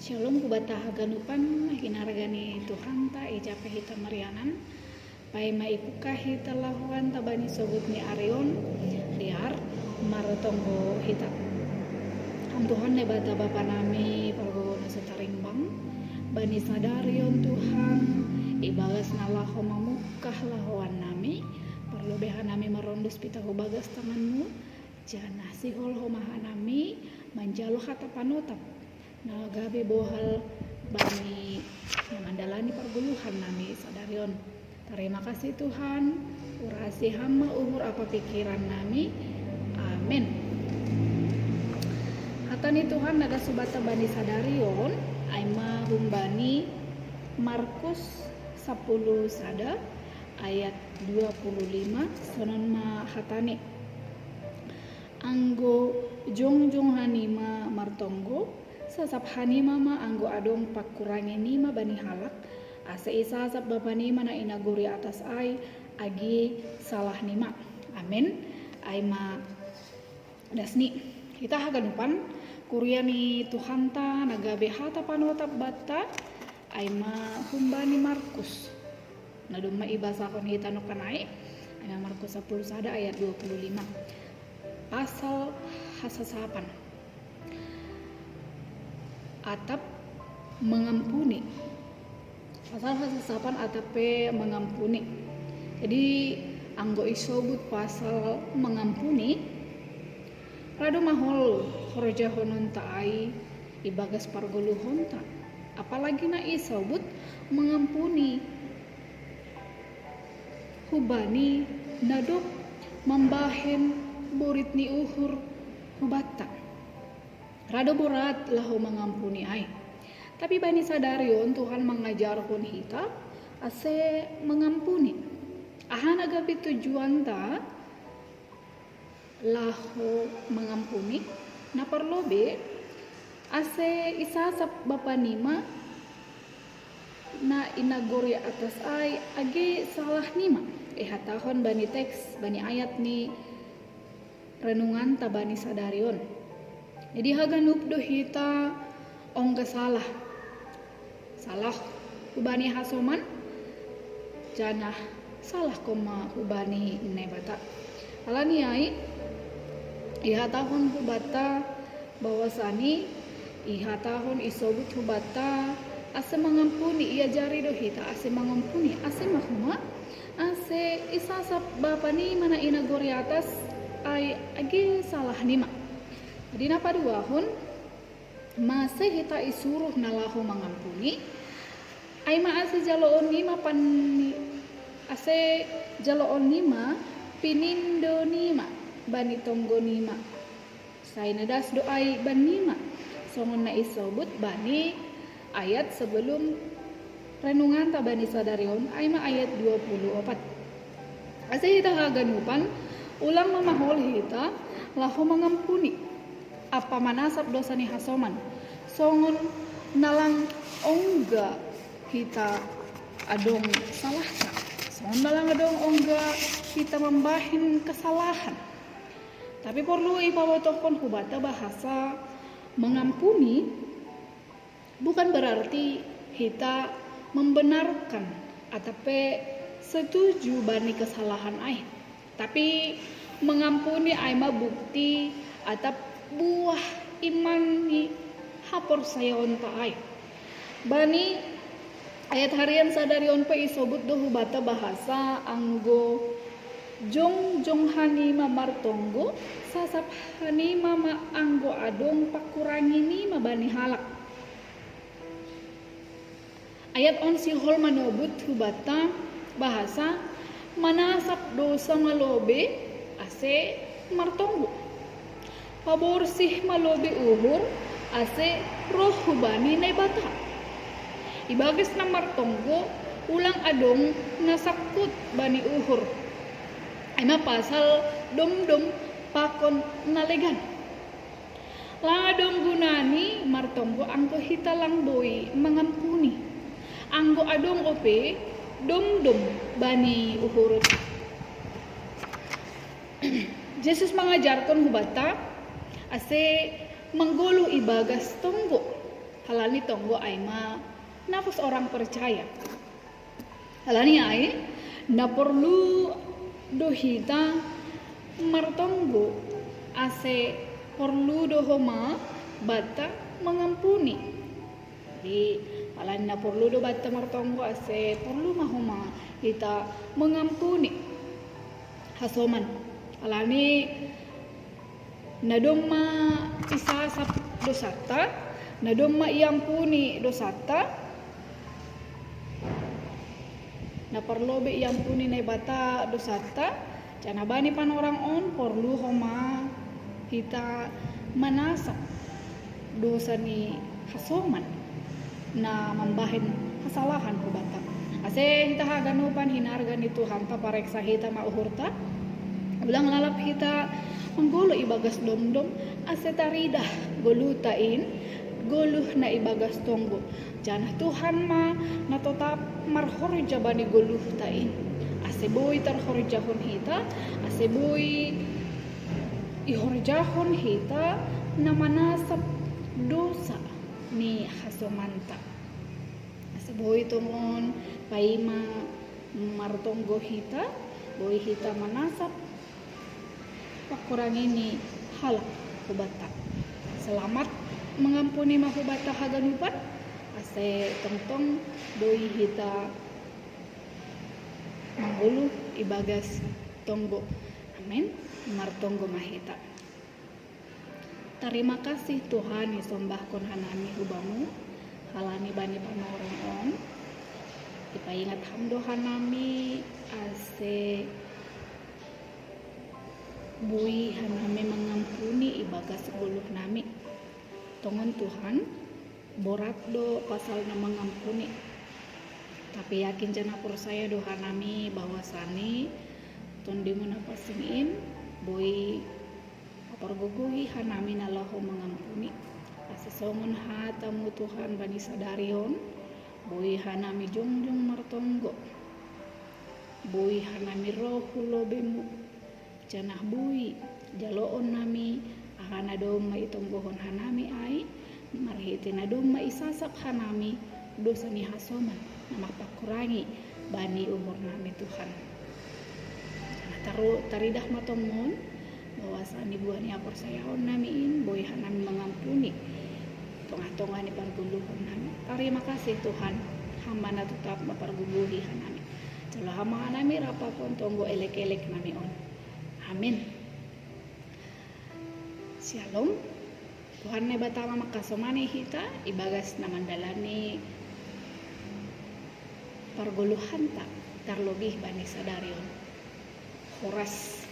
Shalom kubataha ganupan hinargani Tuhan ta ijape hita marianan pai maipuka hita lahuan tabani sobut ni Arion liar marotonggo hita am Tuhan ne bata bapa nami pargogono setarimbang bani sadarion Tuhan ibagas nalaho mamukah lahuan nami perlobehan nami marondus pitahu bagas tanganmu jana sihol homaha nami manjalo hata panotap nagabe bohal bani mandalani perguluhan nami sadarion. Terima kasih Tuhan, urasi hamba umur apa pikiran nami. Amin. Hatani Tuhan nada subata bani sadarion aima humbani Markus 10 sada ayat 25 sonon ma hatani anggo jongjong hanima martonggo sasap hanima ma anggo adong pakurangi nima bani halak ase isasap bapa nima na inaguri atas ai agi salah nima. Amin. Aima dasni kita haganupan kuriani Tuhan ta nagabe hata panotap bata aima humbani Markus naduma ibasakon hita no kanai aima Markus 10 sada ayat 25 pasal hasasapan atap mengampuni pasal hasasapan atape mengampuni. Jadi anggo isobut pasal mengampuni rado mahol horoja honon taai ibagas pargoluhon ta apalagi na isobut mengampuni hubani nadok membahen borit ni uhur hubata rado berat lahu mengampuni ai. Tapi bani sadarion Tuhan mengajarkan kita ase mengampuni. Ahan agapi tujuan ta lahu mengampuni na perlobe ase isasap bapa nima na inagori atas ai age salah nima. Hatahon bani teks bani ayat ni renungan ta bani sadarion. Jadi haganup do hita ongga salah hubani hasoman janah salah koma hubani nebata alani ai iha tahun hubata bahwasani iha tahun isobut hubata ase mengampuni ia jari do hita ase mengampuni ase mahuma ase isasap bapa ni mana inagori atas ai agi salah nima. Jadi napa duahun masih hita isuruh nalahu mengampuni aima ase jaloon nima pani ase jaloon nima pinindo nima bani tonggo nima saina das doai ban nima songon na isobut bani ayat sebelum renungan ta bani sadarion aima ayat 24 ase hita haganupan ulang mamahol hita lahu mengampuni apa manasap dosa ni hasoman songon nalang ongga kita adong salah ta songon nalang adong ongga kita membahin kesalahan tapi perlu ipawatokon hubata bahasa mengampuni bukan berarti kita membenarkan atape setuju bani kesalahan ai tapi mengampuni aima bukti atap buah iman ni hapor saya onta ay bani ayat harian sadarion pa isobut do hubata bahasa anggo jong hanima martonggo sasap hanima ma anggo adong pakurangi ni mabani halak ayat on sihol manobut hubata bahasa manasap dosa malobe ase martonggo paborsih malobe uhur ase roh hubani na bata ibagas na martonggo ulang adong nasakut bani uhur ay mapasal dom pakon nalegan lang adong gunani martonggo anggo hita lang boy mengampuni anggo adong ope dom bani uhur. Yesus mengajarkan hubata ase menggulu ibagas tonggo halani tonggo ay nafas orang percaya. Halani ay na perlu dohita martonggo ase perlu dohoma bata mengampuni. Jadi halani na perlu do bata martonggo ase perlu mahoma kita mengampuni hasoman. Halani nadoma isasap dosata, nadoma iampuni dosata, na perlobe iampuni na bata dosata, cana bani pan orang on perlu homa kita manasa dosa ni hasoman na mambahin kesalahan ko bata. Ase kita haganupan hinargan itu Tuhan ta pareksa kita mauhurta. Ulang lalap kita menggolo ibagas domdom ase taridah golutain goluh na ibagas tonggo. Janah Tuhan na tetap marhorja bani goluh tain. Ase boy tarhorjahon hita, ase boy ihorjahon hita na manasap dosa ni hasomanta. Ase boy tongon paima martonggo hita, boy hita manasap pakurang ini halak hubata. Selamat mengampuni mahubata haganupan ase tongtong doi hita manggulu ibagas tonggo. Amin. Martonggo mahita. Terima kasih Tuhan isombahkon hanami hubamu halani bani panorong on. Ipaingat hamdo hanami ase bui hanami mengampuni ibagas guluh nami. Tongon Tuhan borat do pasal na mengampuni. Tapi yakin jana saya do hanami bahwasani tondingon apa singin bui apargogohi hanami nalahu mengampuni. Asisongon hatamu Tuhan bani sadarion bui hanami jongjong martonggo. Bui hanami rohulo bemu janah bui jaloon nami akana doma itonggohon hanami ai marhiti na doma isasak hanami dosa ni hasoman na mapakurangi bani umur nami Tuhan. Taridah matomon bahwasani buah ni apersayahon nami in boy hanami mengampuni tonga-tonga ni parguluhon nami. Terima kasih Tuhan hamba na tetap maparguluhi hanami. Jalo hamba hanami rapapon tonggo elek-elek nami on. Amin. Shalom. Tuhan ne batama makasomani hita ibagas na mandalani parguluhan ta tarlogih bani sadarion. Horas